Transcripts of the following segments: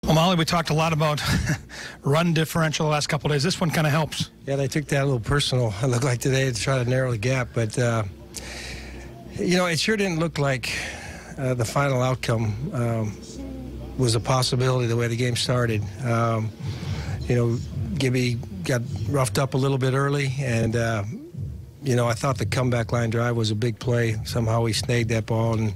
Well, Molly, we talked a lot about run differential the last couple of days. This one kind of helps. Yeah, they took that a little personal, it looked like today, to try to narrow the gap. But, it sure didn't look like the final outcome was a possibility the way the game started. Gibby got roughed up a little bit early, and, I thought the comeback line drive was a big play. Somehow we snagged that ball, and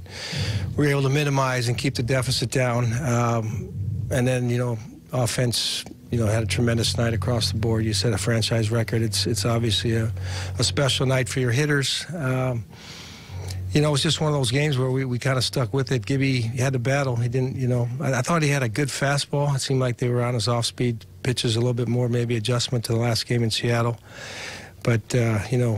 we were able to minimize and keep the deficit down. And then, offense, had a tremendous night across the board. You set a franchise record. It's obviously a special night for your hitters. It was just one of those games where we kind of stuck with it. Gibby had to battle. He didn't, I thought he had a good fastball. It seemed like they were on his off-speed pitches a little bit more, maybe adjustment to the last game in Seattle. But,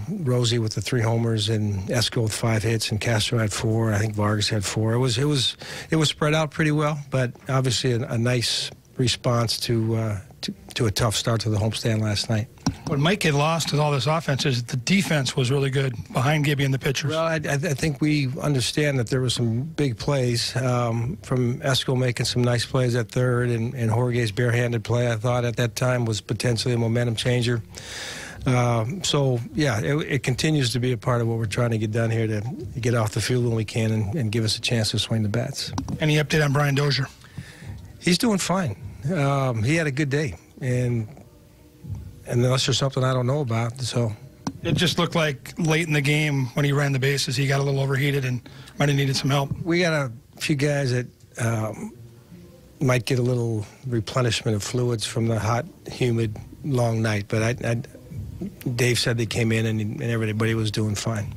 Rosie with the 3 homers and Esco with 5 hits and Castro had 4. I think Vargas had 4. It was spread out pretty well, but obviously a nice response to a tough start to the homestand last night. What might get lost with all this offense is the defense was really good behind Gibby and the pitchers. Well, I think we understand that there were some big plays from Esco making some nice plays at third, and Jorge's barehanded play, I thought, at that time was potentially a momentum changer. It continues to be a part of what we're trying to get done here, to get off the field when we can and give us a chance to swing the bats. Any update on Brian Dozier? He's doing fine. He had a good day, and unless there's something I don't know about, so. It just looked like late in the game when he ran the bases, he got a little overheated and might have needed some help. We got a few guys that might get a little replenishment of fluids from the hot, humid, long night, but Dave said they came in and everybody was doing fine.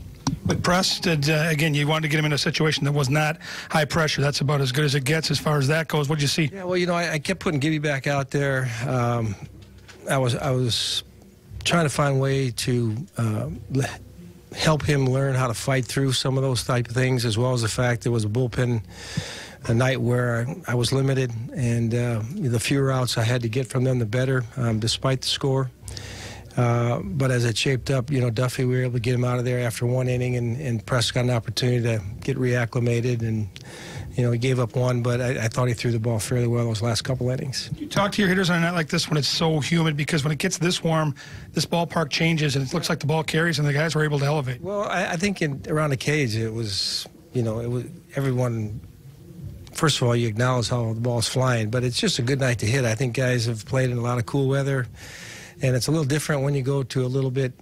With Press, again, you wanted to get him in a situation that was not high pressure. That's about as good as it gets as far as that goes. What did you see? Yeah, well, I kept putting Gibby back out there. I was trying to find a way to help him learn how to fight through some of those type of things, as well as the fact there was a bullpen a night where I was limited, and the fewer outs I had to get from them, the better, despite the score. But as it shaped up, Duffy, we were able to get him out of there after 1 inning, and Press got an opportunity to get reacclimated, and he gave up 1, but I thought he threw the ball fairly well those last couple innings. You talk to your hitters on a night like this when it's so humid, because when it gets this warm, this ballpark changes, and it looks like the ball carries, and the guys were able to elevate. Well, I think around the cage, it was everyone. First of all, you acknowledge how the ball's flying, but it's just a good night to hit. I think guys have played in a lot of cool weather, and it's a little different when you go to a little bit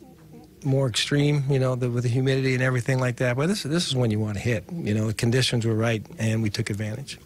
more extreme, with the humidity and everything like that. But this is when you want to hit. The conditions were right, and we took advantage.